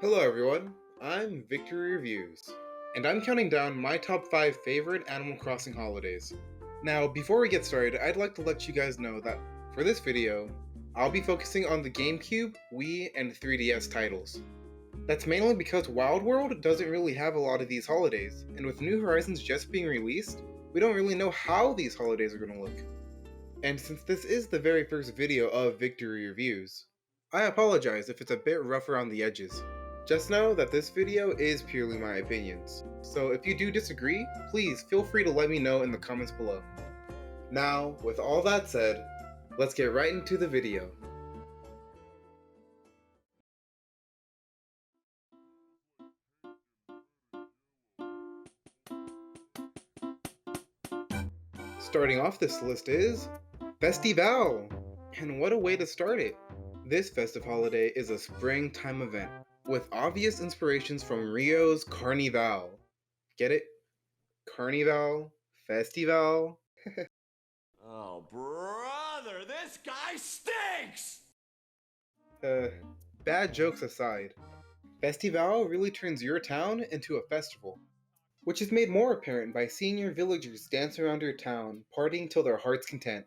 Hello everyone, I'm Victory Reviews, and I'm counting down my top 5 favorite Animal Crossing holidays. Now, before we get started, I'd like to let you guys know that for this video, I'll be focusing on the GameCube, Wii, and 3DS titles. That's mainly because Wild World doesn't really have a lot of these holidays, and with New Horizons just being released, we don't really know how these holidays are going to look. And since this is the very first video of Victory Reviews, I apologize if it's a bit rough around the edges. Just know that this video is purely my opinions, so if you do disagree, please feel free to let me know in the comments below. Now, with all that said, let's get right into the video. Starting off this list is Festival! And what a way to start it! This festive holiday is a springtime event, with obvious inspirations from Rio's Carnival. Get it? Carnival? Festival? Oh, brother, this guy stinks! Bad jokes aside, Festival really turns your town into a festival, which is made more apparent by seeing your villagers dance around your town, partying till their heart's content.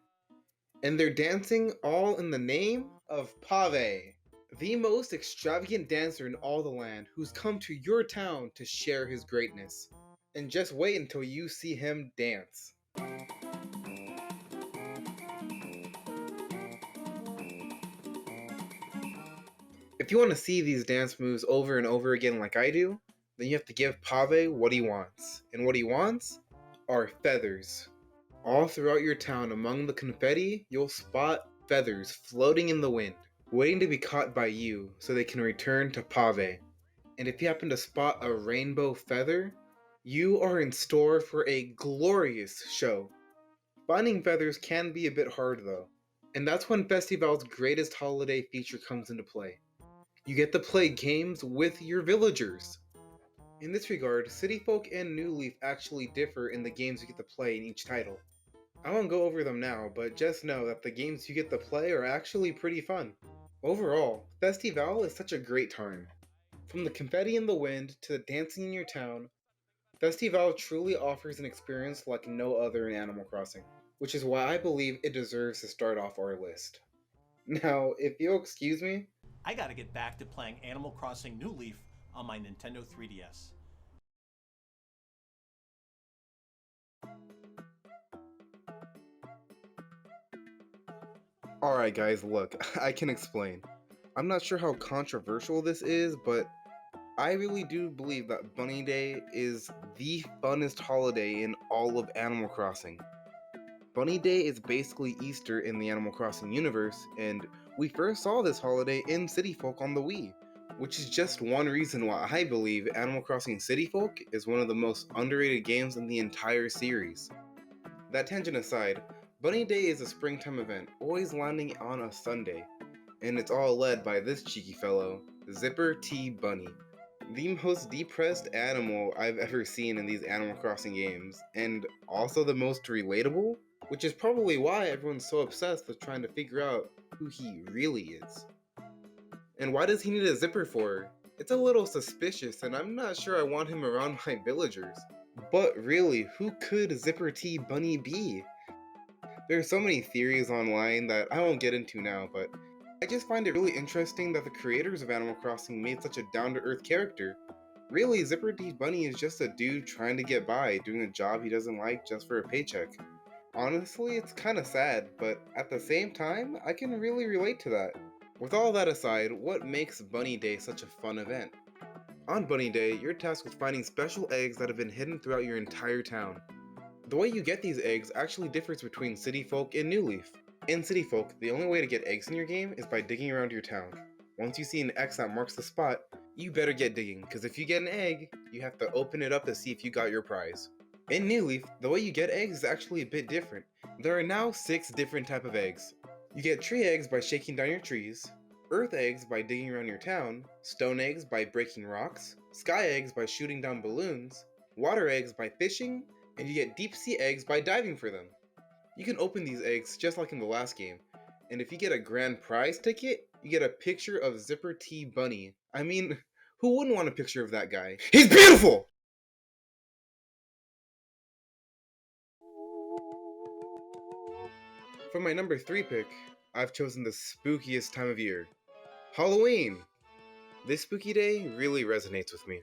And they're dancing all in the name of Pave, the most extravagant dancer in all the land who's come to your town to share his greatness. And just wait until you see him dance. If you want to see these dance moves over and over again like I do, then you have to give Pave what he wants. And what he wants are feathers. All throughout your town among the confetti, you'll spot feathers floating in the wind, waiting to be caught by you so they can return to Pave. And if you happen to spot a rainbow feather, you are in store for a glorious show. Finding feathers can be a bit hard though, and that's when Festival's greatest holiday feature comes into play. You get to play games with your villagers. In this regard, City Folk and New Leaf actually differ in the games you get to play in each title. I won't go over them now, but just know that the games you get to play are actually pretty fun. Overall, Festival is such a great time. From the confetti in the wind to the dancing in your town, Festival truly offers an experience like no other in Animal Crossing, which is why I believe it deserves to start off our list. Now, if you'll excuse me, I gotta get back to playing Animal Crossing New Leaf on my Nintendo 3DS. alright guys, look, I can explain. I'm not sure how controversial this is, but I really do believe that Bunny Day is the funnest holiday in all of Animal Crossing. Bunny Day is basically Easter in the Animal Crossing universe, and we first saw this holiday in City Folk on the Wii, which is just one reason why I believe Animal Crossing City Folk is one of the most underrated games in the entire series. That tangent aside, Bunny Day is a springtime event, always landing on a Sunday, and it's all led by this cheeky fellow, Zipper T Bunny. The most depressed animal I've ever seen in these Animal Crossing games, and also the most relatable, which is probably why everyone's so obsessed with trying to figure out who he really is. And why does he need a zipper for? It's a little suspicious, and I'm not sure I want him around my villagers. But really, who could Zipper T Bunny be? There are so many theories online that I won't get into now, but I just find it really interesting that the creators of Animal Crossing made such a down-to-earth character. Really, Zipper T Bunny is just a dude trying to get by, doing a job he doesn't like just for a paycheck. Honestly, it's kinda sad, but at the same time, I can really relate to that. With all that aside, what makes Bunny Day such a fun event? On Bunny Day, you're tasked with finding special eggs that have been hidden throughout your entire town. The way you get these eggs actually differs between City Folk and New Leaf. In City Folk, the only way to get eggs in your game is by digging around your town. Once you see an X that marks the spot, you better get digging, because if you get an egg, you have to open it up to see if you got your prize. In New Leaf, the way you get eggs is actually a bit different. There are now 6 different types of eggs. You get tree eggs by shaking down your trees, earth eggs by digging around your town, stone eggs by breaking rocks, sky eggs by shooting down balloons, water eggs by fishing, and you get deep sea eggs by diving for them. You can open these eggs just like in the last game, and if you get a grand prize ticket, you get a picture of Zipper T Bunny. I mean, Who wouldn't want a picture of that guy? He's beautiful! For my number 3 pick, I've chosen the spookiest time of year, Halloween! This spooky day really resonates with me.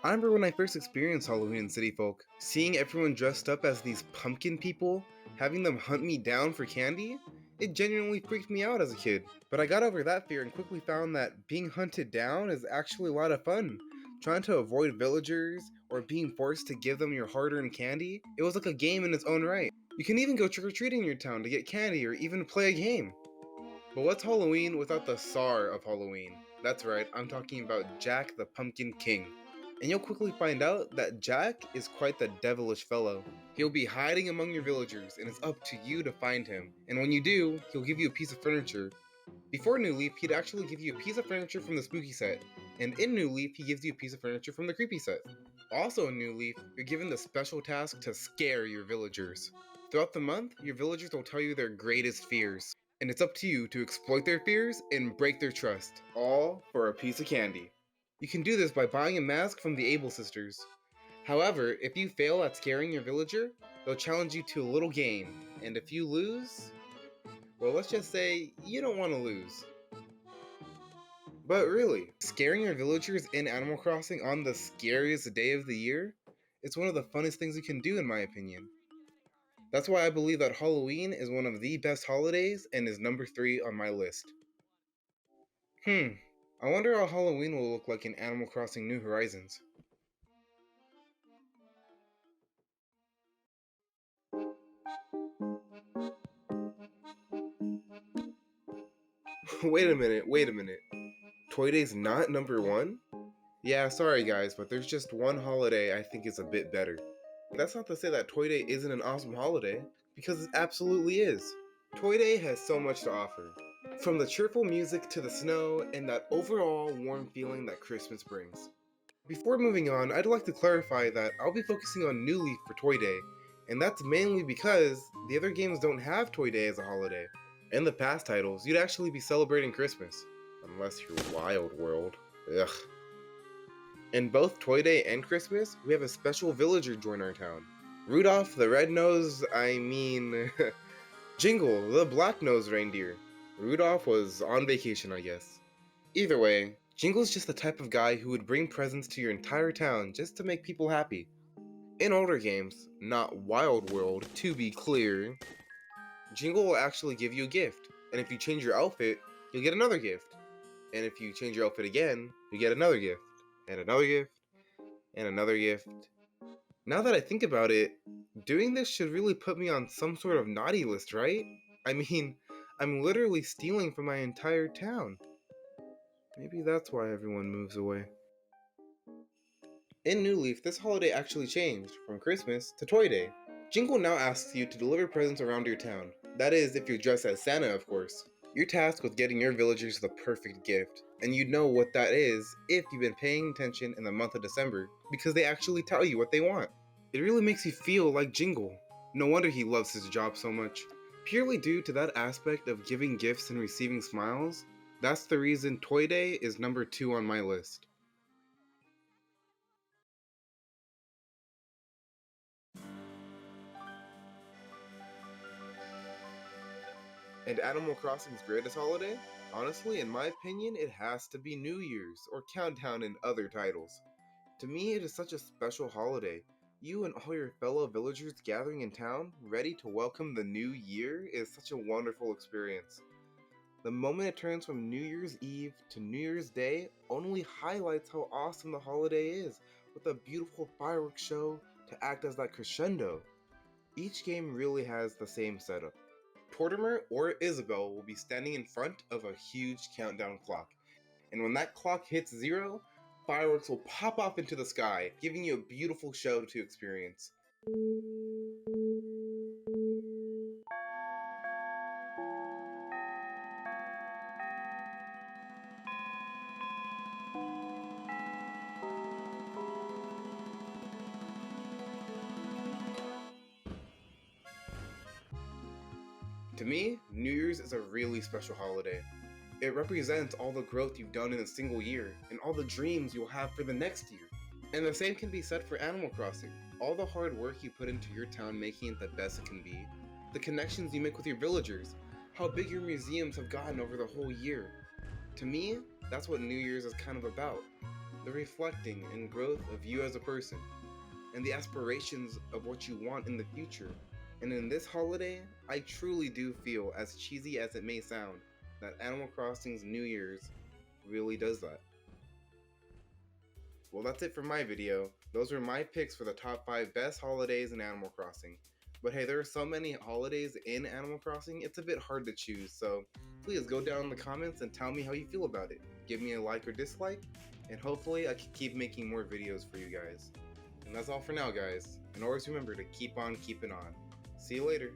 I remember when I first experienced Halloween in City Folk, seeing everyone dressed up as these pumpkin people, having them hunt me down for candy, it genuinely freaked me out as a kid. But I got over that fear and quickly found that being hunted down is actually a lot of fun. Trying to avoid villagers, or being forced to give them your hard-earned candy, it was like a game in its own right. You can even go trick-or-treating in your town to get candy or even play a game. But what's Halloween without the Tsar of Halloween? That's right, I'm talking about Jack the Pumpkin King. And you'll quickly find out that Jack is quite the devilish fellow. He'll be hiding among your villagers, and it's up to you to find him. And when you do, he'll give you a piece of furniture. Before New Leaf, he'd actually give you a piece of furniture from the spooky set. And in New Leaf, he gives you a piece of furniture from the creepy set. Also in New Leaf, you're given the special task to scare your villagers. Throughout the month, your villagers will tell you their greatest fears. And it's up to you to exploit their fears and break their trust, all for a piece of candy. You can do this by buying a mask from the Able Sisters. However, if you fail at scaring your villager, they'll challenge you to a little game, and if you lose, well, let's just say you don't want to lose. But really, scaring your villagers in Animal Crossing on the scariest day of the year is one of the funnest things you can do, in my opinion. That's why I believe that Halloween is one of the best holidays and is number 3 on my list. I wonder how Halloween will look like in Animal Crossing New Horizons. Wait a minute. Toy Day's not number 1? Yeah, sorry guys, but there's just one holiday I think is a bit better. That's not to say that Toy Day isn't an awesome holiday, because it absolutely is. Toy Day has so much to offer. From the cheerful music to the snow and that overall warm feeling that Christmas brings. Before moving on, I'd like to clarify that I'll be focusing on New Leaf for Toy Day, and that's mainly because the other games don't have Toy Day as a holiday. In the past titles, you'd actually be celebrating Christmas. Unless you're Wild World. Ugh. In both Toy Day and Christmas, we have a special villager join our town. Rudolph the red-nosed, Jingle the black-nosed reindeer. Rudolph was on vacation, I guess. Either way, Jingle's just the type of guy who would bring presents to your entire town just to make people happy. In older games, not Wild World to be clear, Jingle will actually give you a gift, and if you change your outfit, you'll get another gift. And if you change your outfit again, you get another gift, and another gift, and another gift. Now that I think about it, doing this should really put me on some sort of naughty list, right? I mean, I'm literally stealing from my entire town. Maybe that's why everyone moves away. In New Leaf, this holiday actually changed from Christmas to Toy Day. Jingle now asks you to deliver presents around your town. That is, if you're dressed as Santa, of course. You're tasked with getting your villagers the perfect gift, and you know what that is if you've been paying attention in the month of December, because they actually tell you what they want. It really makes you feel like Jingle. No wonder he loves his job so much. Purely due to that aspect of giving gifts and receiving smiles, that's the reason Toy Day is number 2 on my list. And Animal Crossing's greatest holiday? Honestly, in my opinion, it has to be New Year's, or Countdown in other titles. To me, it is such a special holiday. You and all your fellow villagers gathering in town, ready to welcome the new year, is such a wonderful experience. The moment it turns from New Year's Eve to New Year's Day only highlights how awesome the holiday is, with a beautiful fireworks show to act as that crescendo. Each game really has the same setup. Tortimer or Isabel will be standing in front of a huge countdown clock, and when that clock hits 0, fireworks will pop off into the sky, giving you a beautiful show to experience. To me, New Year's is a really special holiday. It represents all the growth you've done in a single year, and all the dreams you'll have for the next year. And the same can be said for Animal Crossing. All the hard work you put into your town making it the best it can be, the connections you make with your villagers, how big your museums have gotten over the whole year. To me, that's what New Year's is kind of about. The reflecting and growth of you as a person, and the aspirations of what you want in the future. And in this holiday, I truly do feel, as cheesy as it may sound, that Animal Crossing's New Year's really does that. Well, that's it for my video. Those were my picks for the top 5 best holidays in Animal Crossing. But hey, there are so many holidays in Animal Crossing, it's a bit hard to choose, so please go down in the comments and tell me how you feel about it. Give me a like or dislike, and hopefully I can keep making more videos for you guys. And that's all for now, guys. And always remember to keep on keeping on. See you later.